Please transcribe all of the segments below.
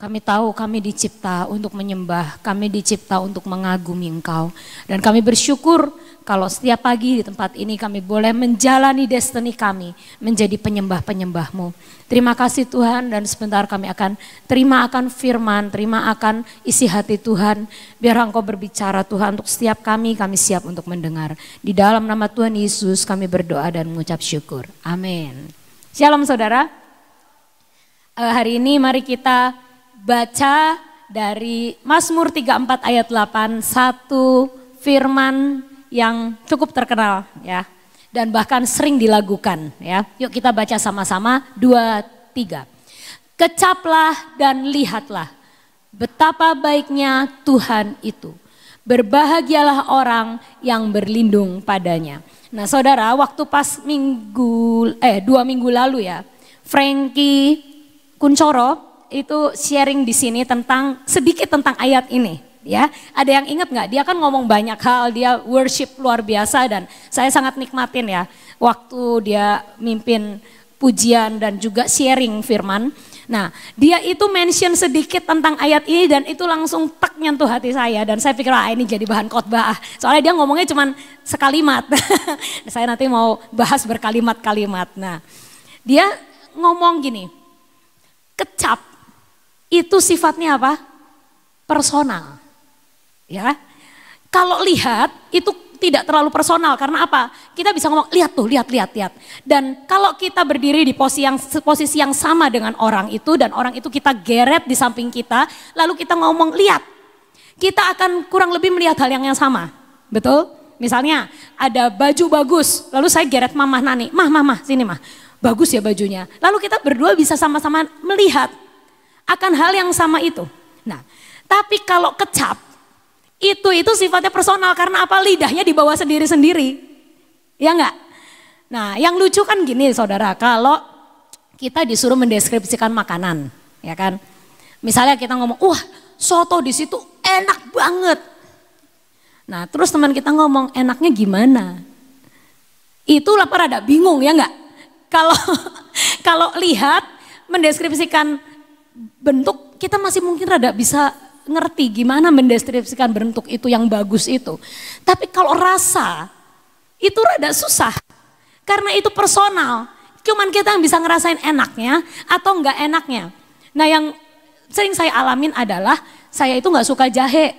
Kami tahu kami dicipta untuk menyembah, kami dicipta untuk mengagumi Engkau. Dan kami bersyukur kalau setiap pagi di tempat ini kami boleh menjalani destiny kami menjadi penyembah-penyembah-Mu. Terima kasih Tuhan, dan sebentar kami akan terima akan firman, terima akan isi hati Tuhan. Biar Engkau berbicara Tuhan, untuk setiap kami siap untuk mendengar. Di dalam nama Tuhan Yesus kami berdoa dan mengucap syukur. Amin. Shalom saudara. Hari ini mari kita baca dari Mazmur 34 ayat 8, satu firman yang cukup terkenal ya, dan bahkan sering dilakukan ya. Yuk kita baca sama-sama, 2, 3. Kecaplah dan lihatlah betapa baiknya Tuhan itu. Berbahagialah orang yang berlindung padanya. Nah saudara, waktu pas 2 minggu lalu ya, Frankie Kuncoro itu sharing di sini sedikit tentang ayat ini ya. Ada yang ingat nggak? Dia kan ngomong banyak hal, dia worship luar biasa, dan saya sangat nikmatin ya waktu dia mimpin pujian dan juga sharing firman. Nah dia itu mention sedikit tentang ayat ini dan itu langsung tak nyentuh hati saya, dan saya pikir ini jadi bahan khotbah. Soalnya dia ngomongnya cuma sekalimat. Saya nanti mau bahas berkalimat-kalimat. Nah dia ngomong gini, kecap itu sifatnya apa? Personal. Ya. Kalau lihat itu tidak terlalu personal, karena apa? Kita bisa ngomong lihat tuh, lihat. Dan kalau kita berdiri di posisi yang sama dengan orang itu, dan orang itu kita geret di samping kita, lalu kita ngomong lihat, kita akan kurang lebih melihat hal yang sama. Betul? Misalnya ada baju bagus, lalu saya geret Mama Nani, mah sini mah, bagus ya bajunya. Lalu kita berdua bisa sama-sama melihat akan hal yang sama itu. Nah, tapi kalau kecap itu sifatnya personal, karena apa? Lidahnya dibawa sendiri-sendiri. Ya enggak? Nah, yang lucu kan gini saudara, kalau kita disuruh mendeskripsikan makanan, ya kan? Misalnya kita ngomong, wah soto di situ enak banget. Nah, terus teman kita ngomong, enaknya gimana? Itu rada bingung ya enggak? Kalau lihat mendeskripsikan bentuk, kita masih mungkin rada bisa ngerti gimana mendeskripsikan bentuk itu yang bagus itu. Tapi kalau rasa itu rada susah, karena itu personal. Cuman kita yang bisa ngerasain enaknya atau enggak enaknya. Nah yang sering saya alamin adalah saya itu nggak suka jahe.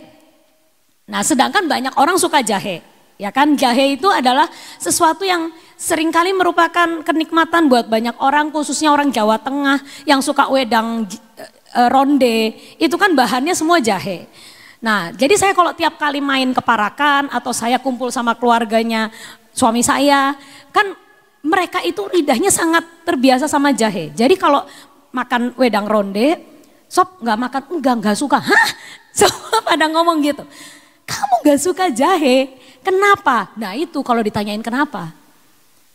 Nah sedangkan banyak orang suka jahe. Ya kan, jahe itu adalah sesuatu yang seringkali merupakan kenikmatan buat banyak orang, khususnya orang Jawa Tengah yang suka wedang ronde, itu kan bahannya semua jahe. Nah jadi saya kalau tiap kali main ke Parakan atau saya kumpul sama keluarganya suami saya, kan mereka itu lidahnya sangat terbiasa sama jahe. Jadi kalau makan wedang ronde, sob nggak makan, enggak suka. Hah? Semua pada ngomong gitu. Kamu gak suka jahe, kenapa? Nah itu kalau ditanyain kenapa,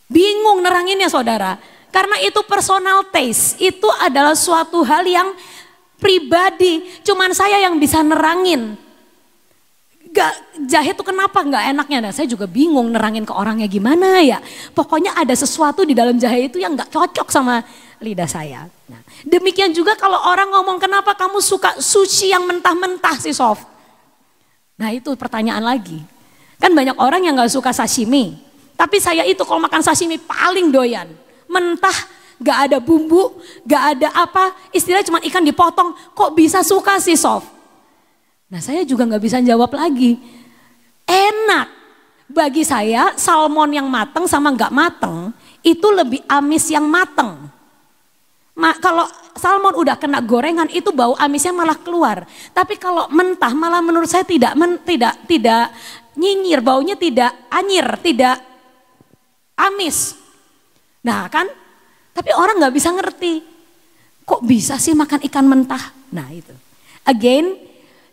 bingung neranginnya saudara. Karena itu personal taste, itu adalah suatu hal yang pribadi, cuman saya yang bisa nerangin. Jahe itu kenapa gak enaknya, nah saya juga bingung nerangin ke orangnya gimana ya. Pokoknya ada sesuatu di dalam jahe itu yang gak cocok sama lidah saya. Nah, demikian juga kalau orang ngomong kenapa kamu suka sushi yang mentah-mentah sih Sof. Nah itu pertanyaan lagi. Kan banyak orang yang gak suka sashimi. Tapi saya itu kalau makan sashimi paling doyan. Mentah, gak ada bumbu, gak ada apa. Istilahnya cuma ikan dipotong. Kok bisa suka sih Sof? Nah saya juga gak bisa jawab lagi. Enak. Bagi saya salmon yang mateng sama gak mateng. Itu lebih amis yang mateng. Kalau salmon udah kena gorengan itu bau amisnya malah keluar. Tapi kalau mentah malah menurut saya tidak nyinyir, baunya tidak anyir, tidak amis. Nah kan, tapi orang nggak bisa ngerti. Kok bisa sih makan ikan mentah? Nah itu. Again,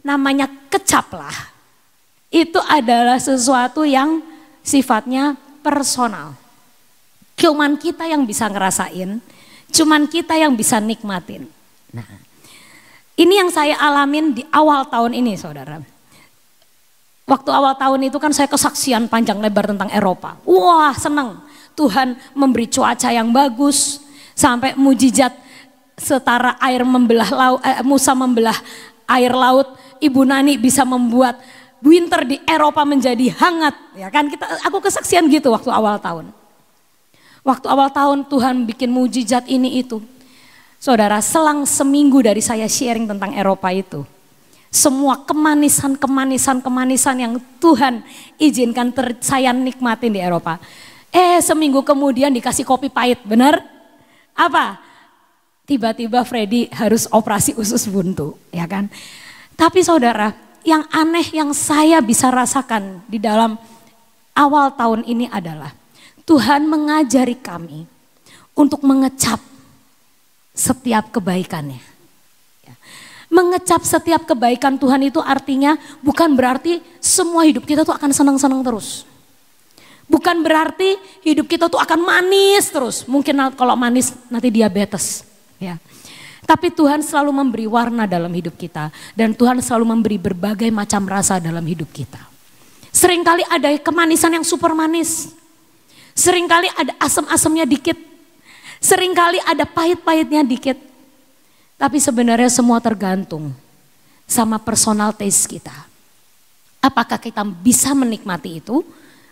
namanya kecaplah. Itu adalah sesuatu yang sifatnya personal. Cuman kita yang bisa ngerasain. Cuman kita yang bisa nikmatin. Nah, ini yang saya alamin di awal tahun ini saudara. Waktu awal tahun itu kan saya kesaksian panjang lebar tentang Eropa. Wah seneng, Tuhan memberi cuaca yang bagus. Sampai mujizat setara air membelah laut, Musa membelah air laut, Ibu Nani bisa membuat winter di Eropa menjadi hangat, ya kan? Aku kesaksian gitu waktu awal tahun. Waktu awal tahun Tuhan bikin mujizat ini itu. Saudara, selang seminggu dari saya sharing tentang Eropa itu, semua kemanisan yang Tuhan izinkan saya nikmatin di Eropa. Seminggu kemudian dikasih kopi pahit, benar? Apa? Tiba-tiba Freddy harus operasi usus buntu, ya kan? Tapi saudara, yang aneh yang saya bisa rasakan di dalam awal tahun ini adalah Tuhan mengajari kami untuk mengecap setiap kebaikannya. Mengecap setiap kebaikan Tuhan itu artinya bukan berarti semua hidup kita tuh akan senang-senang terus. Bukan berarti hidup kita tuh akan manis terus. Mungkin kalau manis nanti diabetes. Ya. Tapi Tuhan selalu memberi warna dalam hidup kita. Dan Tuhan selalu memberi berbagai macam rasa dalam hidup kita. Seringkali ada kemanisan yang super manis. Seringkali ada asam-asamnya dikit. Seringkali ada pahit-pahitnya dikit. Tapi sebenarnya semua tergantung sama personal taste kita. Apakah kita bisa menikmati itu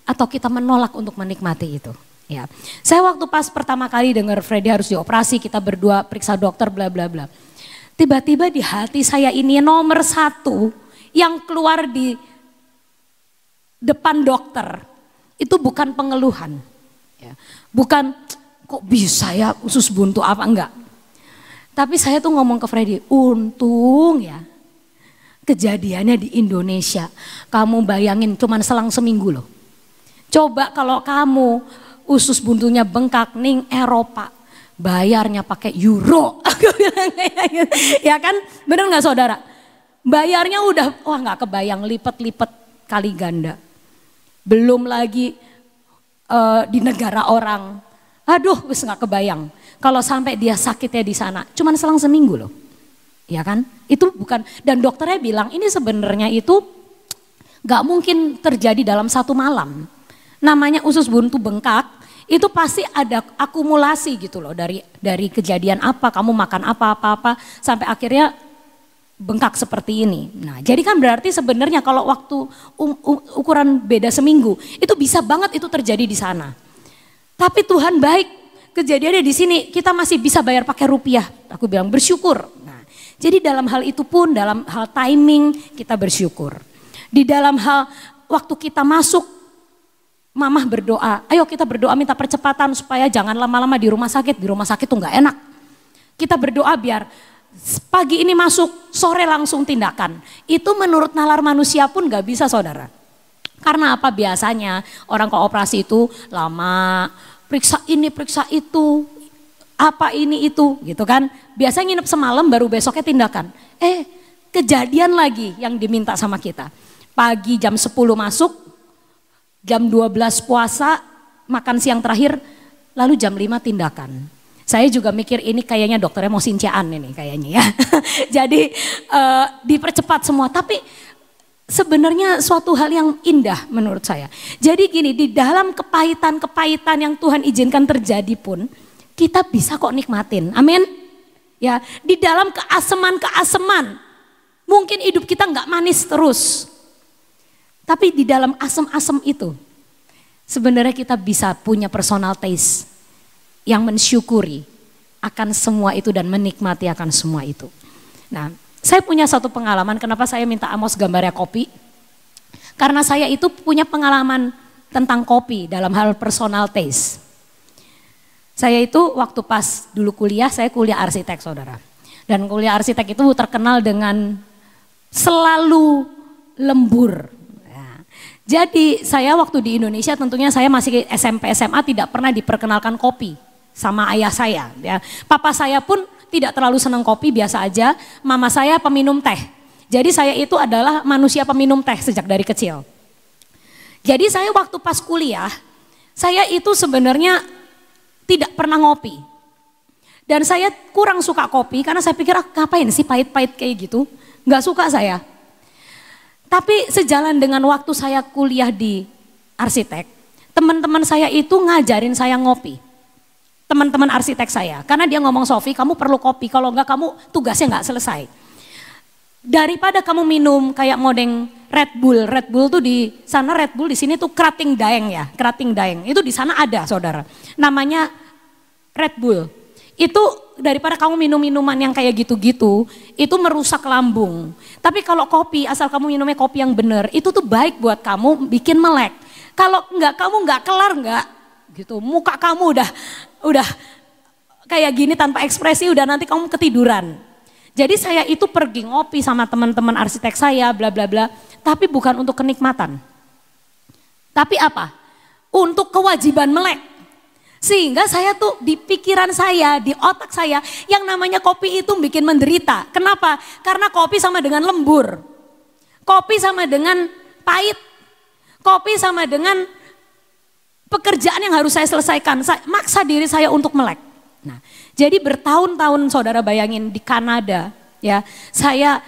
atau kita menolak untuk menikmati itu? Ya. Saya waktu pas pertama kali dengar Freddy harus dioperasi, kita berdua periksa dokter bla bla bla. Tiba-tiba di hati saya ini nomor satu yang keluar di depan dokter itu bukan pengeluhan. Ya. Bukan kok bisa ya usus buntu apa enggak. Tapi saya tuh ngomong ke Freddy, untung ya kejadiannya di Indonesia. Kamu bayangin cuman selang seminggu loh. Coba kalau kamu usus buntunya bengkak ning Eropa, bayarnya pakai euro. Ya kan, bener gak saudara? Bayarnya udah, wah gak kebayang, lipat-lipat kali ganda. Belum lagi di negara orang, aduh wis gak kebayang. Kalau sampai dia sakitnya di sana, cuman selang seminggu loh. Ya kan, itu bukan, dan dokternya bilang ini sebenarnya itu gak mungkin terjadi dalam satu malam. Namanya usus buntu bengkak, itu pasti ada akumulasi gitu loh dari kejadian apa, kamu makan apa, sampai akhirnya bengkak seperti ini. Nah jadi kan berarti sebenarnya kalau waktu ukuran beda seminggu, itu bisa banget itu terjadi di sana. Tapi Tuhan baik, kejadiannya di sini kita masih bisa bayar pakai rupiah. Aku bilang bersyukur. Nah, jadi dalam hal itu pun, dalam hal timing kita bersyukur. Di dalam hal waktu kita masuk, Mamah berdoa, ayo kita berdoa minta percepatan supaya jangan lama-lama di rumah sakit. Di rumah sakit tuh gak enak. Kita berdoa biar pagi ini masuk, sore langsung tindakan. Itu menurut nalar manusia pun gak bisa saudara. Karena apa biasanya orang kalau operasi itu lama, periksa ini periksa itu, apa ini itu gitu kan. Biasanya nginep semalam baru besoknya tindakan. Kejadian lagi yang diminta sama kita. Pagi jam 10 masuk, jam 12 puasa, makan siang terakhir, lalu jam 5 tindakan. Saya juga mikir ini kayaknya dokternya mau sincaan ini kayaknya ya. Jadi dipercepat semua, tapi sebenarnya suatu hal yang indah menurut saya. Jadi gini, di dalam kepahitan-kepahitan yang Tuhan izinkan terjadi pun, kita bisa kok nikmatin, amin. Ya, di dalam keaseman-keaseman, mungkin hidup kita nggak manis terus. Tapi di dalam asam-asam itu, sebenarnya kita bisa punya personal taste yang mensyukuri akan semua itu dan menikmati akan semua itu. Nah, saya punya satu pengalaman kenapa saya minta Amos gambarnya kopi. Karena saya itu punya pengalaman tentang kopi dalam hal personal taste. Saya itu waktu pas dulu kuliah, saya kuliah arsitek saudara. Dan kuliah arsitek itu terkenal dengan selalu lembur. Jadi saya waktu di Indonesia tentunya saya masih SMP SMA tidak pernah diperkenalkan kopi sama ayah saya. Ya. Papa saya pun tidak terlalu senang kopi, biasa aja. Mama saya peminum teh. Jadi saya itu adalah manusia peminum teh sejak dari kecil. Jadi saya waktu pas kuliah, saya itu sebenarnya tidak pernah ngopi. Dan saya kurang suka kopi karena saya pikir ngapain sih pahit-pahit kayak gitu. Gak suka saya. Tapi sejalan dengan waktu saya kuliah di arsitek, teman-teman saya itu ngajarin saya ngopi. teman-teman arsitek saya. Karena dia ngomong, Sofi kamu perlu kopi, kalau enggak kamu tugasnya enggak selesai. Daripada kamu minum kayak modeng Red Bull tuh di sana Red Bull, di sini tuh kerating daeng ya, kerating daeng. Itu di sana ada saudara, namanya Red Bull. Itu daripada kamu minum minuman yang kayak gitu-gitu, itu merusak lambung. Tapi kalau kopi, asal kamu minumnya kopi yang benar, itu tuh baik buat kamu, bikin melek. Kalau enggak kamu enggak kelar enggak gitu, muka kamu udah kayak gini tanpa ekspresi, udah nanti kamu ketiduran. Jadi saya itu pergi ngopi sama teman-teman arsitek saya, bla bla bla, tapi bukan untuk kenikmatan. Tapi apa? Untuk kewajiban melek. Sehingga saya tuh di pikiran saya, di otak saya, yang namanya kopi itu bikin menderita. Kenapa? Karena kopi sama dengan lembur. Kopi sama dengan pahit. Kopi sama dengan pekerjaan yang harus saya selesaikan. Saya maksa diri saya untuk melek. Nah, jadi bertahun-tahun saudara bayangin di Kanada ya, saya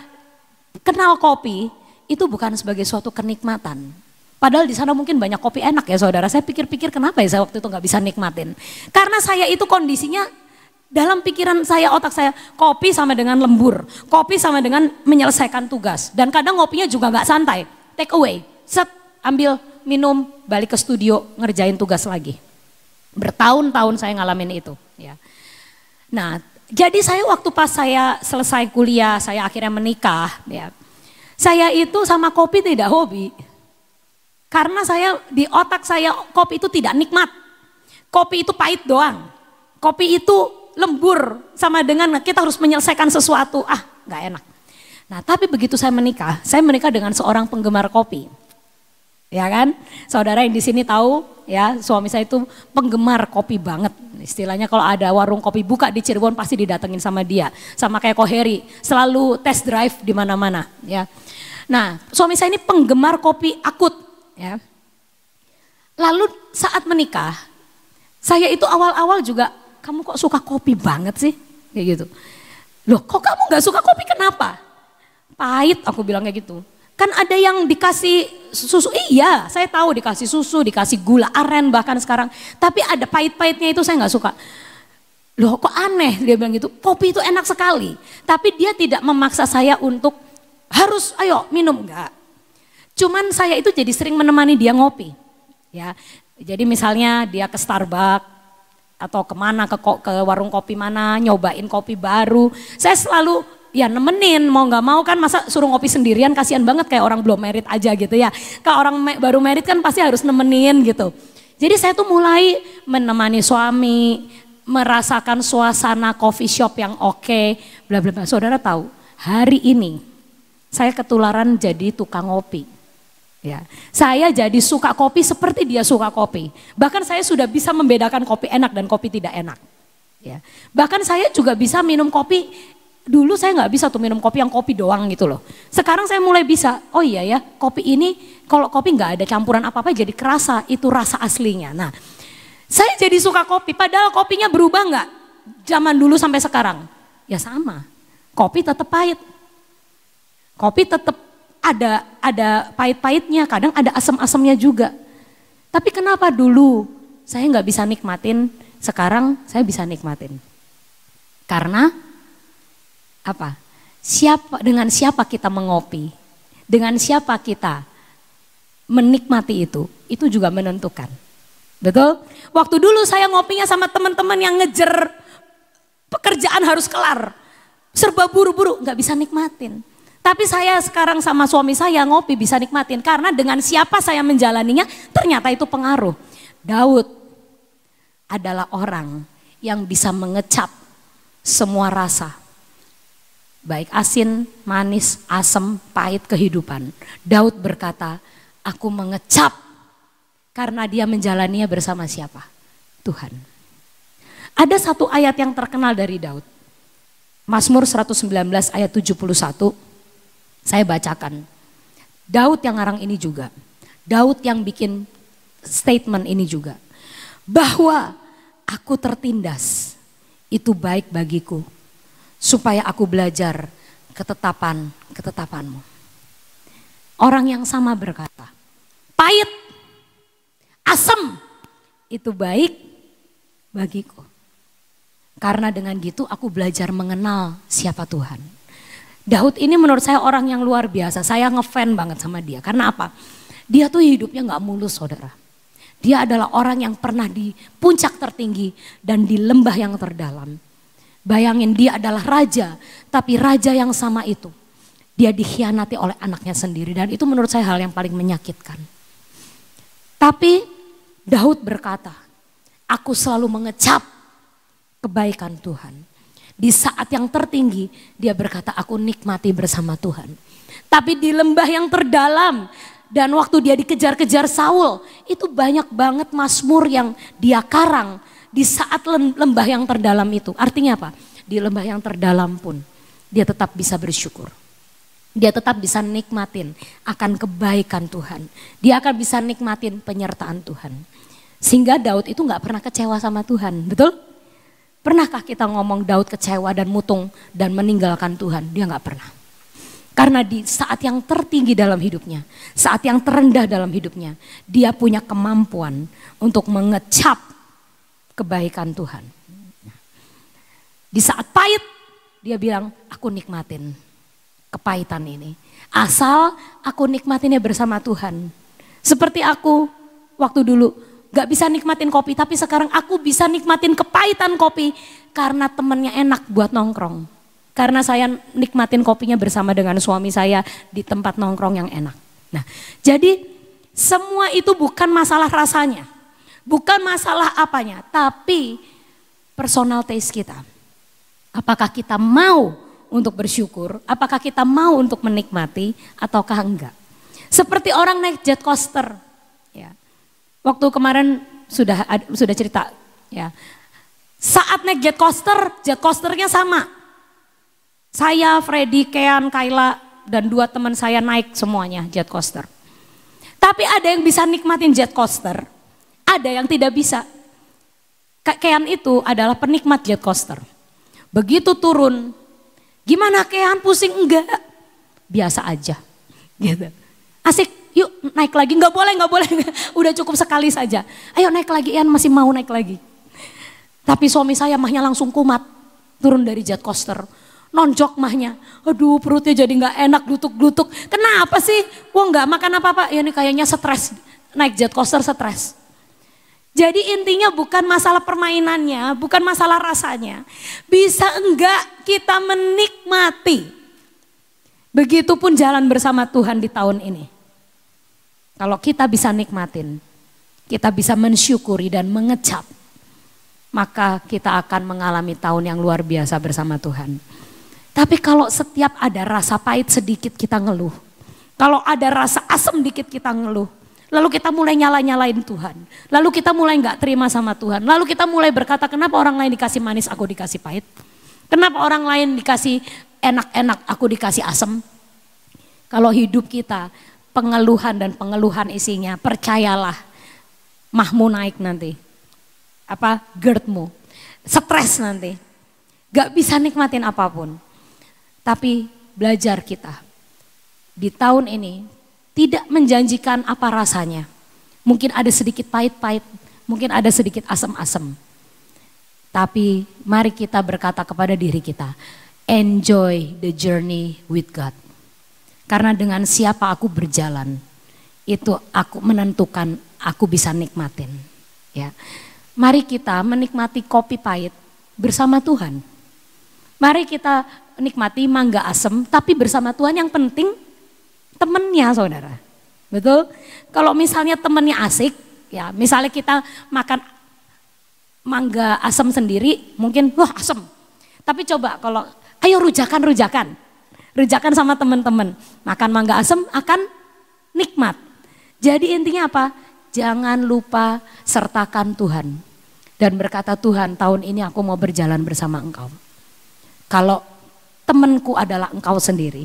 kenal kopi itu bukan sebagai suatu kenikmatan. Padahal di sana mungkin banyak kopi enak ya saudara. Saya pikir-pikir kenapa ya saya waktu itu nggak bisa nikmatin. Karena saya itu kondisinya dalam pikiran saya, otak saya, kopi sama dengan lembur. Kopi sama dengan menyelesaikan tugas. Dan kadang ngopinya juga nggak santai. Take away, set, ambil, minum, balik ke studio, ngerjain tugas lagi. Bertahun-tahun saya ngalamin itu. Ya. Nah, jadi saya waktu pas saya selesai kuliah, saya akhirnya menikah. Ya. Saya itu sama kopi tidak hobi. Karena saya di otak saya kopi itu tidak nikmat. Kopi itu pahit doang. Kopi itu lembur sama dengan kita harus menyelesaikan sesuatu. Gak enak. Nah tapi begitu saya menikah dengan seorang penggemar kopi. Ya kan, saudara yang di sini tahu ya, suami saya itu penggemar kopi banget. Istilahnya kalau ada warung kopi buka di Cirebon pasti didatengin sama dia. Sama kayak Koheri, selalu test drive di mana-mana ya. Nah, suami saya ini penggemar kopi akut ya. Lalu saat menikah, saya itu awal-awal juga, kamu kok suka kopi banget sih? Kayak gitu. Loh, kok kamu gak suka kopi, kenapa? Pahit, aku bilang kayak gitu. Kan ada yang dikasih susu, iya saya tahu dikasih susu, dikasih gula aren bahkan sekarang. Tapi ada pahit-pahitnya itu saya gak suka. Loh kok aneh, dia bilang gitu, kopi itu enak sekali. Tapi dia tidak memaksa saya untuk harus ayo minum, enggak. Cuman saya itu jadi sering menemani dia ngopi. Ya, jadi misalnya dia ke Starbucks atau kemana, ke warung kopi mana, nyobain kopi baru. Saya selalu ya nemenin, mau gak mau kan, masa suruh ngopi sendirian, kasihan banget kayak orang belum married aja gitu ya. Kalau orang baru married kan pasti harus nemenin gitu. Jadi saya tuh mulai menemani suami, merasakan suasana coffee shop yang oke, bla bla bla. Saudara tahu, hari ini saya ketularan jadi tukang ngopi. Ya, saya jadi suka kopi seperti dia suka kopi. Bahkan saya sudah bisa membedakan kopi enak dan kopi tidak enak. Ya, bahkan saya juga bisa minum kopi. Dulu saya nggak bisa tuh minum kopi yang kopi doang gitu loh. Sekarang saya mulai bisa. Oh iya ya, kopi ini kalau kopi nggak ada campuran apa-apa jadi kerasa, itu rasa aslinya. Nah, saya jadi suka kopi. Padahal kopinya berubah nggak? Zaman dulu sampai sekarang, ya sama. Kopi tetap pahit. Kopi tetap ada pahit-pahitnya, kadang ada asam-asamnya juga. Tapi kenapa dulu saya nggak bisa nikmatin, sekarang saya bisa nikmatin? Karena apa? Dengan siapa kita mengopi, dengan siapa kita menikmati itu juga menentukan. Betul? Waktu dulu saya ngopinya sama teman-teman yang ngejar pekerjaan harus kelar, serba buru-buru, nggak bisa nikmatin. Tapi saya sekarang sama suami saya ngopi bisa nikmatin karena dengan siapa saya menjalaninya ternyata itu pengaruh. Daud adalah orang yang bisa mengecap semua rasa. Baik asin, manis, asam, pahit kehidupan. Daud berkata, aku mengecap karena dia menjalaninya bersama siapa? Tuhan. Ada satu ayat yang terkenal dari Daud. Mazmur 119 ayat 71. Saya bacakan. Daud yang ngarang ini juga. Daud yang bikin statement ini juga. Bahwa aku tertindas itu baik bagiku. Supaya aku belajar ketetapanmu. Orang yang sama berkata. Pahit, asam itu baik bagiku. Karena dengan gitu aku belajar mengenal siapa Tuhan. Daud ini menurut saya orang yang luar biasa. Saya ngefan banget sama dia. Karena apa? Dia tuh hidupnya gak mulus, saudara. Dia adalah orang yang pernah di puncak tertinggi dan di lembah yang terdalam. Bayangin, dia adalah raja, tapi raja yang sama itu dia dikhianati oleh anaknya sendiri. Dan itu menurut saya hal yang paling menyakitkan. Tapi Daud berkata, aku selalu mengecap kebaikan Tuhan. Di saat yang tertinggi dia berkata, aku nikmati bersama Tuhan. Tapi di lembah yang terdalam dan waktu dia dikejar-kejar Saul, itu banyak banget mazmur yang dia karang di saat lembah yang terdalam itu. Artinya apa? Di lembah yang terdalam pun dia tetap bisa bersyukur. Dia tetap bisa nikmatin akan kebaikan Tuhan. Dia akan bisa nikmatin penyertaan Tuhan. Sehingga Daud itu gak pernah kecewa sama Tuhan, betul? Pernahkah kita ngomong Daud kecewa dan mutung dan meninggalkan Tuhan? Dia gak pernah. Karena di saat yang tertinggi dalam hidupnya, saat yang terendah dalam hidupnya, dia punya kemampuan untuk mengecap kebaikan Tuhan. Di saat pahit, dia bilang, aku nikmatin kepahitan ini. Asal aku nikmatinnya bersama Tuhan. Seperti aku waktu dulu gak bisa nikmatin kopi, tapi sekarang aku bisa nikmatin kepahitan kopi karena temennya enak buat nongkrong. Karena saya nikmatin kopinya bersama dengan suami saya di tempat nongkrong yang enak. Nah, jadi semua itu bukan masalah rasanya, bukan masalah apanya, tapi personal taste kita. Apakah kita mau untuk bersyukur, apakah kita mau untuk menikmati ataukah enggak. Seperti orang naik jet coaster, ya. Waktu kemarin sudah cerita, ya. Saat naik jet coasternya sama. Saya, Freddy, Kean, Kayla, dan 2 teman saya naik semuanya jet coaster. Tapi ada yang bisa nikmatin jet coaster, ada yang tidak bisa. Kean itu adalah penikmat jet coaster. Begitu turun, gimana Kean, pusing? Enggak, biasa aja, gitu. Asik. Yuk naik lagi, nggak boleh, udah cukup sekali saja. Ayo naik lagi, Ian masih mau naik lagi. Tapi suami saya mahnya langsung kumat, turun dari jet coaster. Nonjok mahnya, aduh perutnya jadi nggak enak, glutuk-glutuk. Kenapa sih? Wah nggak makan apa-apa, ya ini kayaknya stres, naik jet coaster stres. Jadi intinya bukan masalah permainannya, bukan masalah rasanya. Bisa enggak kita menikmati. Begitupun jalan bersama Tuhan di tahun ini. Kalau kita bisa nikmatin, kita bisa mensyukuri dan mengecap, maka kita akan mengalami tahun yang luar biasa bersama Tuhan. Tapi kalau setiap ada rasa pahit sedikit kita ngeluh, kalau ada rasa asam dikit kita ngeluh, lalu kita mulai nyalain Tuhan, lalu kita mulai gak terima sama Tuhan, lalu kita mulai berkata, kenapa orang lain dikasih manis, aku dikasih pahit, kenapa orang lain dikasih enak-enak, aku dikasih asam. Kalau hidup kita pengeluhan dan pengeluhan isinya, percayalah mahmu naik nanti. GERD-mu, stres nanti. Gak bisa nikmatin apapun. Tapi belajar kita di tahun ini tidak menjanjikan apa rasanya. Mungkin ada sedikit pahit-pahit, mungkin ada sedikit asam-asam. Tapi mari kita berkata kepada diri kita, enjoy the journey with God. Karena dengan siapa aku berjalan, itu aku menentukan aku bisa nikmatin. Ya, mari kita menikmati kopi pahit bersama Tuhan. Mari kita nikmati mangga asem, tapi bersama Tuhan. Yang penting temennya, saudara. Betul? Kalau misalnya temennya asik, ya misalnya kita makan mangga asem sendiri, mungkin wah asem. Tapi coba kalau ayo rujakan sama teman-teman, makan mangga asem akan nikmat. Jadi intinya apa? Jangan lupa sertakan Tuhan dan berkata, Tuhan tahun ini aku mau berjalan bersama Engkau. Kalau temanku adalah Engkau sendiri,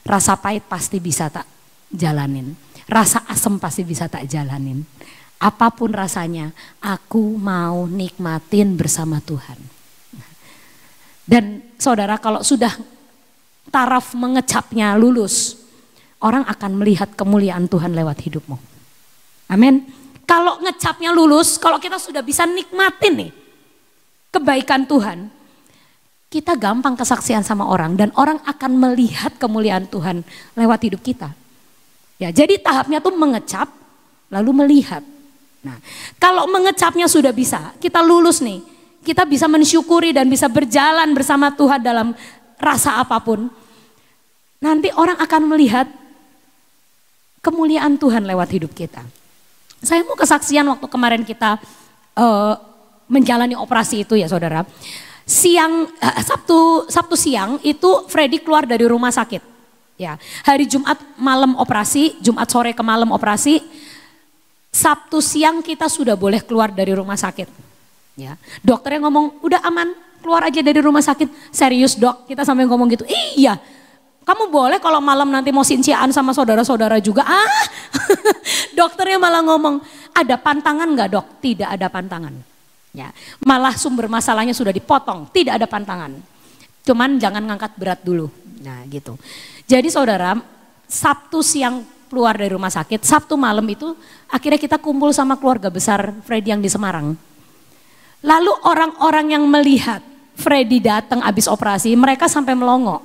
rasa pahit pasti bisa tak jalanin, rasa asem pasti bisa tak jalanin. Apapun rasanya, aku mau nikmatin bersama Tuhan. Dan saudara, kalau sudah taraf mengecapnya lulus, orang akan melihat kemuliaan Tuhan lewat hidupmu. Amin. Kalau ngecapnya lulus, kalau kita sudah bisa nikmatin nih, kebaikan Tuhan, kita gampang kesaksian sama orang dan orang akan melihat kemuliaan Tuhan lewat hidup kita. Ya, jadi tahapnya tuh mengecap lalu melihat. Nah, kalau mengecapnya sudah bisa, kita lulus nih. Kita bisa mensyukuri dan bisa berjalan bersama Tuhan dalam rasa apapun. Nanti orang akan melihat kemuliaan Tuhan lewat hidup kita. Saya mau kesaksian waktu kemarin kita menjalani operasi itu ya saudara. Sabtu siang itu Freddy keluar dari rumah sakit. Ya, hari Jumat malam operasi, Jumat sore ke malam operasi. Sabtu siang kita sudah boleh keluar dari rumah sakit. Ya, dokternya ngomong udah aman, keluar aja dari rumah sakit. Serius dok, kita sampai ngomong gitu. Iya, kamu boleh kalau malam nanti mau sinciaan sama saudara-saudara juga. Dokternya malah ngomong, ada pantangan nggak dok? Tidak ada pantangan. Ya, malah sumber masalahnya sudah dipotong, tidak ada pantangan. Cuman jangan ngangkat berat dulu. Nah gitu. Jadi saudara, Sabtu siang keluar dari rumah sakit, Sabtu malam itu akhirnya kita kumpul sama keluarga besar Freddy yang di Semarang. Lalu orang-orang yang melihat Freddy datang habis operasi, mereka sampai melongo.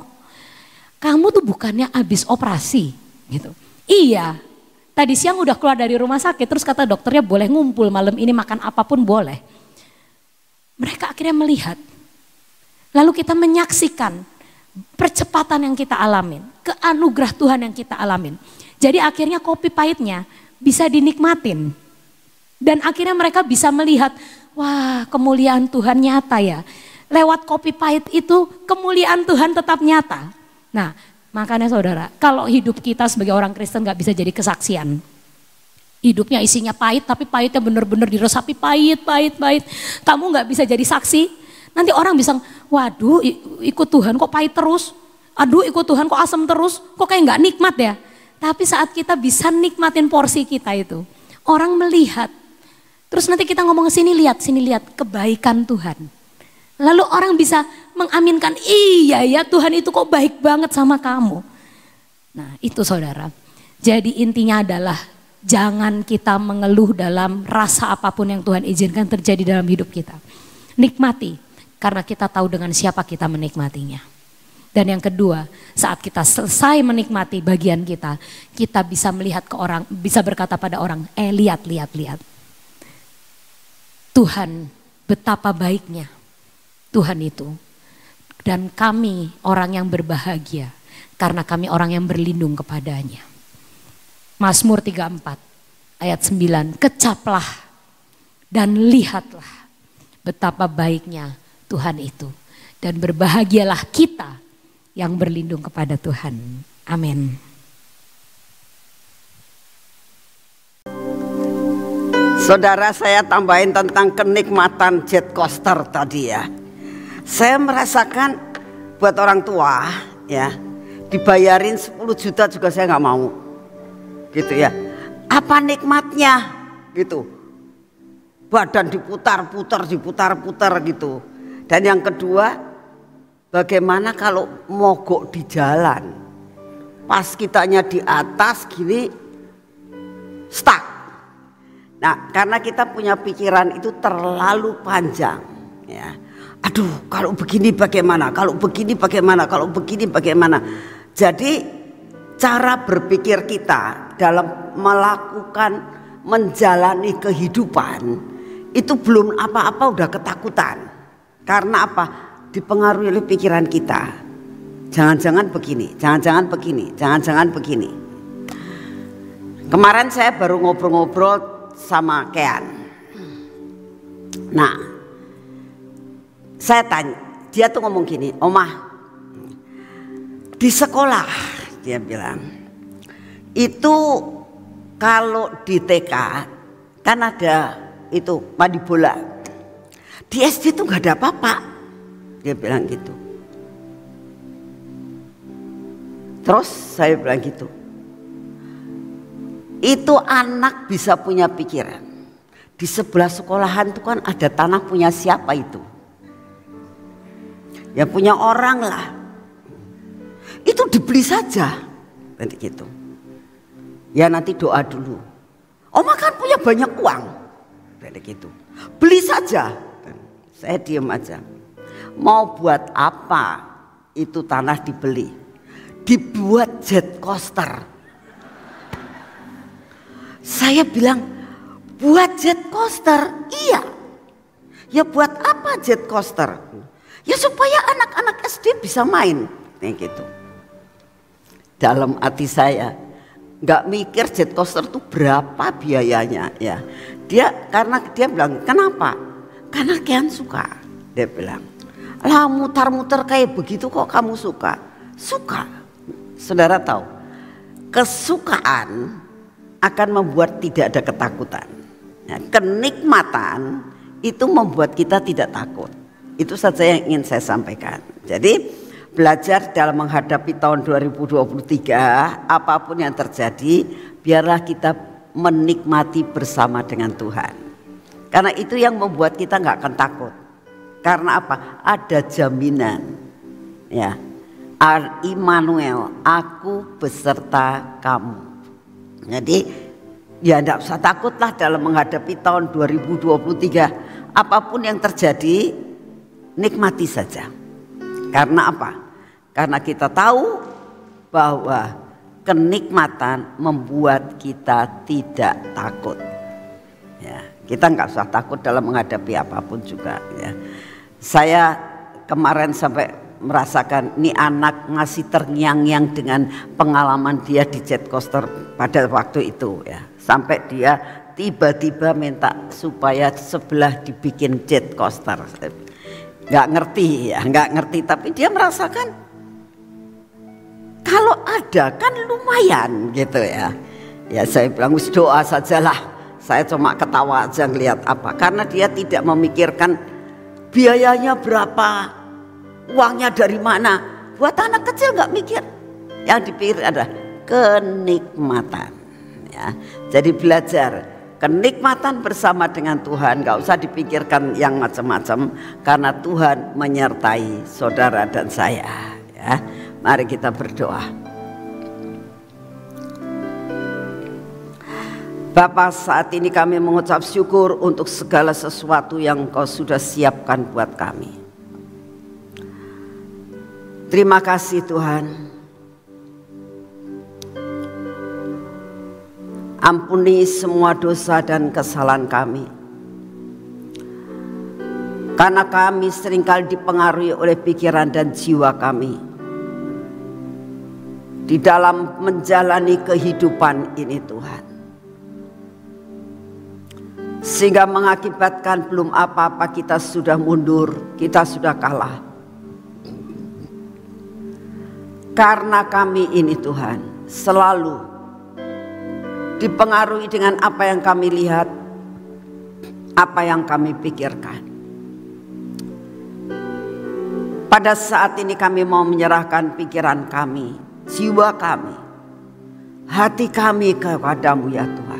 Kamu tuh bukannya habis operasi gitu. Iya, tadi siang udah keluar dari rumah sakit, terus kata dokternya boleh ngumpul malam ini, makan apapun boleh. Mereka akhirnya melihat, lalu kita menyaksikan percepatan yang kita alamin, keanugerah Tuhan yang kita alamin. Jadi akhirnya kopi pahitnya bisa dinikmatin. Dan akhirnya mereka bisa melihat, wah kemuliaan Tuhan nyata ya. Lewat kopi pahit itu kemuliaan Tuhan tetap nyata. Nah makanya saudara, kalau hidup kita sebagai orang Kristen gak bisa jadi kesaksian. Hidupnya isinya pahit, tapi pahitnya benar-benar diresapi pahit. Kamu gak bisa jadi saksi. Nanti orang bisa, waduh ikut Tuhan kok pahit terus. Aduh ikut Tuhan kok asem terus, kok kayak gak nikmat ya. Tapi saat kita bisa nikmatin porsi kita itu, orang melihat. Terus nanti kita ngomong sini lihat kebaikan Tuhan. Lalu orang bisa mengaminkan, iya ya Tuhan itu kok baik banget sama kamu. Nah itu saudara, jadi intinya adalah jangan kita mengeluh dalam rasa apapun yang Tuhan izinkan terjadi dalam hidup kita. Nikmati, karena kita tahu dengan siapa kita menikmatinya. Dan yang kedua, saat kita selesai menikmati bagian kita, kita bisa melihat ke orang, bisa berkata pada orang, lihat. Tuhan betapa baiknya Tuhan itu. Dan kami orang yang berbahagia karena kami orang yang berlindung kepadanya. Mazmur 34 ayat 9, kecaplah dan lihatlah betapa baiknya Tuhan itu. Dan berbahagialah kita yang berlindung kepada Tuhan. Amin. Saudara, saya tambahin tentang kenikmatan jet coaster tadi ya. Saya merasakan buat orang tua ya, dibayarin 10 juta juga saya nggak mau. Gitu ya. Apa nikmatnya gitu. Badan diputar-putar gitu. Dan yang kedua, bagaimana kalau mogok di jalan. Pas kitanya di atas gini stuck. Nah, karena kita punya pikiran itu terlalu panjang ya. Aduh, kalau begini bagaimana? Kalau begini bagaimana? Kalau begini bagaimana? Jadi cara berpikir kita dalam melakukan menjalani kehidupan itu belum apa-apa udah ketakutan. Karena apa? Dipengaruhi oleh pikiran kita. Jangan-jangan begini, jangan-jangan begini, jangan-jangan begini. Kemarin saya baru ngobrol-ngobrol sama Kean. Nah, saya tanya, dia tuh ngomong gini, Omah, di sekolah dia bilang, itu kalau di TK kan ada itu mandi bola, di SD tuh nggak ada apa-apa, dia bilang gitu. Terus saya bilang gitu, itu anak bisa punya pikiran. Di sebelah sekolahan itu kan ada tanah punya siapa itu? Ya punya orang lah. Itu dibeli saja. Nanti gitu. Ya nanti doa dulu. Oma kan punya banyak uang. Nanti gitu. Beli saja. Saya diam aja. Mau buat apa itu tanah dibeli? Dibuat jet coaster. Saya bilang, buat jet coaster? Iya. Ya buat apa jet coaster? Ya supaya anak-anak SD bisa main. Kayak gitu. Dalam hati saya nggak mikir jet coaster itu berapa biayanya ya. Karena dia bilang, kenapa? Karena Kian suka. Dia bilang, lah mutar-mutar kayak begitu kok kamu suka? Suka. Saudara tahu, kesukaan akan membuat tidak ada ketakutan. Ya, kenikmatan itu membuat kita tidak takut. Itu saja yang ingin saya sampaikan. Jadi belajar dalam menghadapi tahun 2023, apapun yang terjadi, biarlah kita menikmati bersama dengan Tuhan. Karena itu yang membuat kita nggak akan takut. Karena apa? Ada jaminan. Ya, Immanuel, aku beserta kamu. Jadi ya tidak usah takutlah dalam menghadapi tahun 2023. Apapun yang terjadi, nikmati saja. Karena apa? Karena kita tahu bahwa kenikmatan membuat kita tidak takut. Ya, kita nggak usah takut dalam menghadapi apapun juga. Ya. Saya kemarin sampai merasakan ini anak ngasih terngiang-ngiang dengan pengalaman dia di jet coaster pada waktu itu. Ya. Sampai dia tiba-tiba minta supaya sebelah dibikin jet coaster. Nggak ngerti ya, nggak ngerti. Tapi dia merasakan kalau ada kan lumayan gitu ya. Ya saya bilang wis doa sajalah. Saya cuma ketawa aja ngelihat apa. Karena dia tidak memikirkan biayanya berapa, uangnya dari mana. Buat anak kecil nggak mikir. Yang dipikir adalah kenikmatan. Ya. Jadi belajar kenikmatan bersama dengan Tuhan. Nggak usah dipikirkan yang macam-macam. Karena Tuhan menyertai saudara dan saya. Ya. Mari kita berdoa. Bapa, saat ini kami mengucap syukur untuk segala sesuatu yang Kau sudah siapkan buat kami. Terima kasih Tuhan. Ampuni semua dosa dan kesalahan kami. Karena kami seringkali dipengaruhi oleh pikiran dan jiwa kami di dalam menjalani kehidupan ini Tuhan. Sehingga mengakibatkan belum apa-apa kita sudah mundur, kita sudah kalah. Karena kami ini Tuhan selalu dipengaruhi dengan apa yang kami lihat, apa yang kami pikirkan. Pada saat ini kami mau menyerahkan pikiran kami, jiwa kami, hati kami kepadamu ya Tuhan.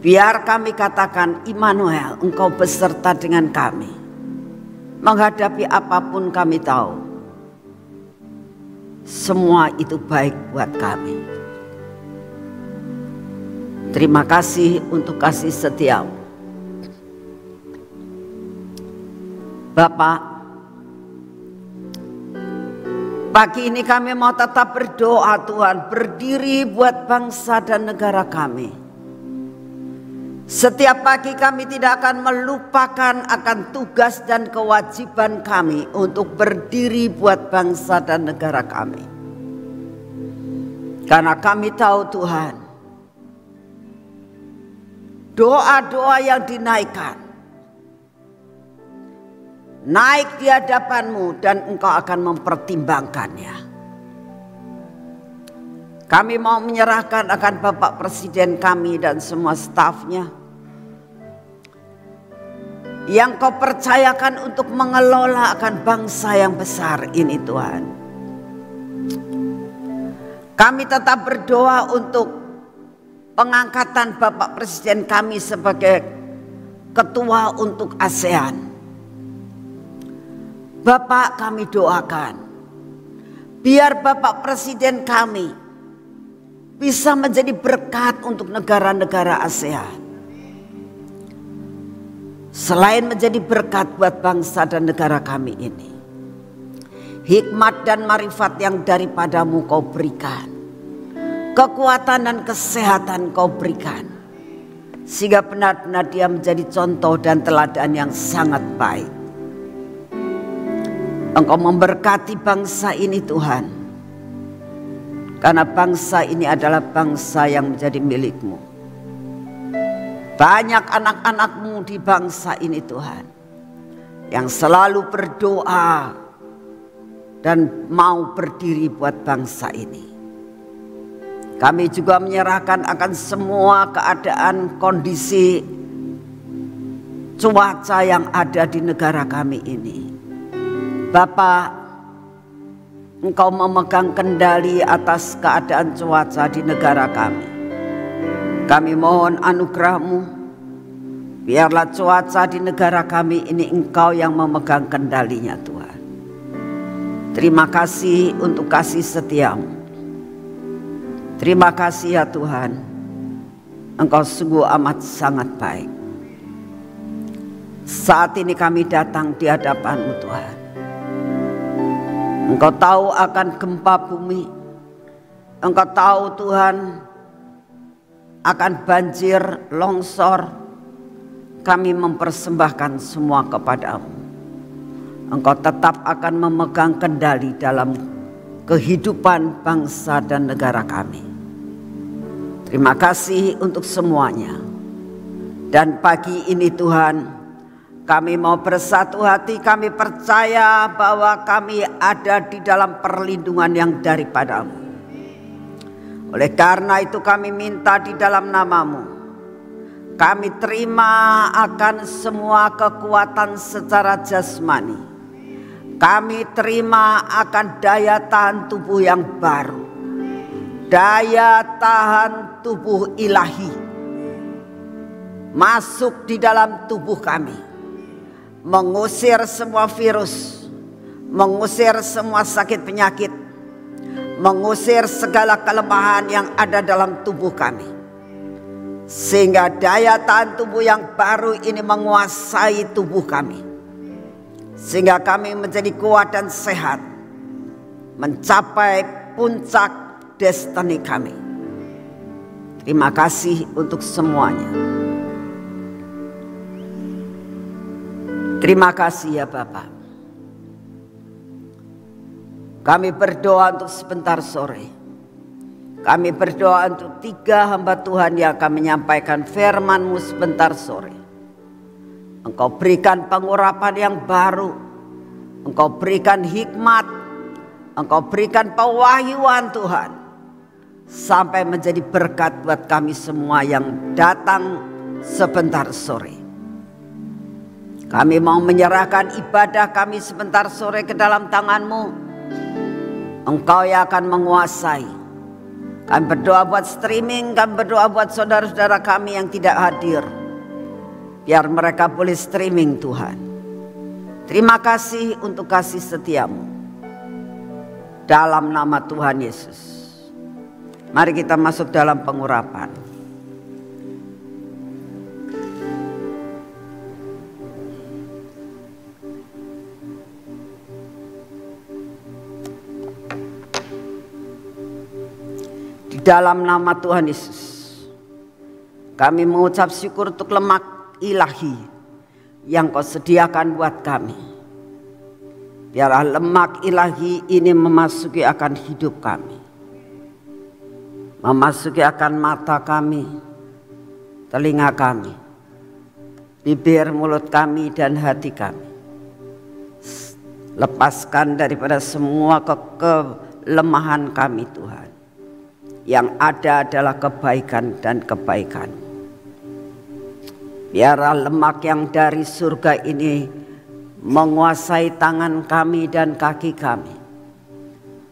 Biar kami katakan, Immanuel, Engkau beserta dengan kami. Menghadapi apapun kami tahu, semua itu baik buat kami. Terima kasih untuk kasih setiamu. Bapak, pagi ini kami mau tetap berdoa Tuhan, berdiri buat bangsa dan negara kami. Setiap pagi kami tidak akan melupakan akan tugas dan kewajiban kami untuk berdiri buat bangsa dan negara kami. Karena kami tahu Tuhan, doa-doa yang dinaikkan, naik di hadapan-Mu dan Engkau akan mempertimbangkannya. Kami mau menyerahkan akan Bapak Presiden kami dan semua stafnya yang Kau percayakan untuk mengelola akan bangsa yang besar ini Tuhan. Kami tetap berdoa untuk pengangkatan Bapak Presiden kami sebagai ketua untuk ASEAN. Bapak, kami doakan biar Bapak Presiden kami bisa menjadi berkat untuk negara-negara ASEAN. selain menjadi berkat buat bangsa dan negara kami ini, hikmat dan marifat yang daripadamu kau berikan, kekuatan dan kesehatan kau berikan, sehingga benar-benar dia menjadi contoh dan teladan yang sangat baik. Engkau memberkati bangsa ini Tuhan, karena bangsa ini adalah bangsa yang menjadi milik-Mu. Banyak anak-anak-Mu di bangsa ini Tuhan, yang selalu berdoa dan mau berdiri buat bangsa ini. Kami juga menyerahkan akan semua keadaan kondisi cuaca yang ada di negara kami ini. Bapak, Engkau memegang kendali atas keadaan cuaca di negara kami. Kami mohon anugerah-Mu, biarlah cuaca di negara kami ini Engkau yang memegang kendalinya Tuhan. Terima kasih untuk kasih setia-Mu. Terima kasih ya Tuhan, Engkau sungguh amat sangat baik. Saat ini kami datang di hadapan-Mu Tuhan. Engkau tahu akan gempa bumi, Engkau tahu Tuhan akan banjir, longsor. Kami mempersembahkan semua kepada-Mu. Engkau tetap akan memegang kendali dalam kehidupan bangsa dan negara kami. Terima kasih untuk semuanya. Dan pagi ini Tuhan, kami mau bersatu hati, kami percaya bahwa kami ada di dalam perlindungan yang daripada-Mu. Oleh karena itu kami minta di dalam nama-Mu, kami terima akan semua kekuatan secara jasmani. Kami terima akan daya tahan tubuh yang baru, daya tahan tubuh ilahi masuk di dalam tubuh kami, mengusir semua virus, mengusir semua sakit penyakit, mengusir segala kelemahan yang ada dalam tubuh kami, sehingga daya tahan tubuh yang baru ini menguasai tubuh kami, sehingga kami menjadi kuat dan sehat, mencapai puncak destiny kami. Terima kasih untuk semuanya. Terima kasih ya Bapak. Kami berdoa untuk sebentar sore. Kami berdoa untuk 3 hamba Tuhan yang akan menyampaikan firman-Mu sebentar sore. Engkau berikan pengurapan yang baru, Engkau berikan hikmat, Engkau berikan pewahyuan Tuhan, sampai menjadi berkat buat kami semua yang datang sebentar sore. Kami mau menyerahkan ibadah kami sebentar sore ke dalam tangan-Mu. Engkau yang akan menguasai. Kami berdoa buat streaming, kami berdoa buat saudara-saudara kami yang tidak hadir, biar mereka boleh streaming Tuhan. Terima kasih untuk kasih setia-Mu. Dalam nama Tuhan Yesus. Mari kita masuk dalam pengurapan. Dalam nama Tuhan Yesus, kami mengucap syukur untuk lemak ilahi yang Kau sediakan buat kami. Biarlah lemak ilahi ini memasuki akan hidup kami, memasuki akan mata kami, telinga kami, bibir, mulut kami, dan hati kami. Lepaskan daripada semua kelemahan kami Tuhan. Yang ada adalah kebaikan dan kebaikan. Biarlah lemak yang dari surga ini menguasai tangan kami dan kaki kami,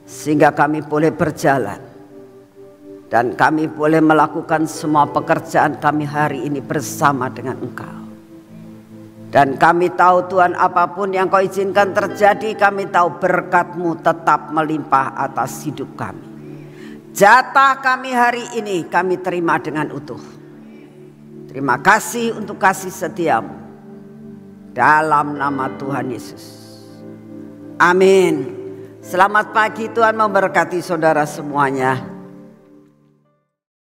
sehingga kami boleh berjalan dan kami boleh melakukan semua pekerjaan kami hari ini bersama dengan Engkau. Dan kami tahu Tuhan, apapun yang Kau izinkan terjadi, kami tahu berkat-Mu tetap melimpah atas hidup kami. Jatah kami hari ini kami terima dengan utuh. Terima kasih untuk kasih setia-Mu. dalam nama Tuhan Yesus. Amin. Selamat pagi, Tuhan memberkati saudara semuanya.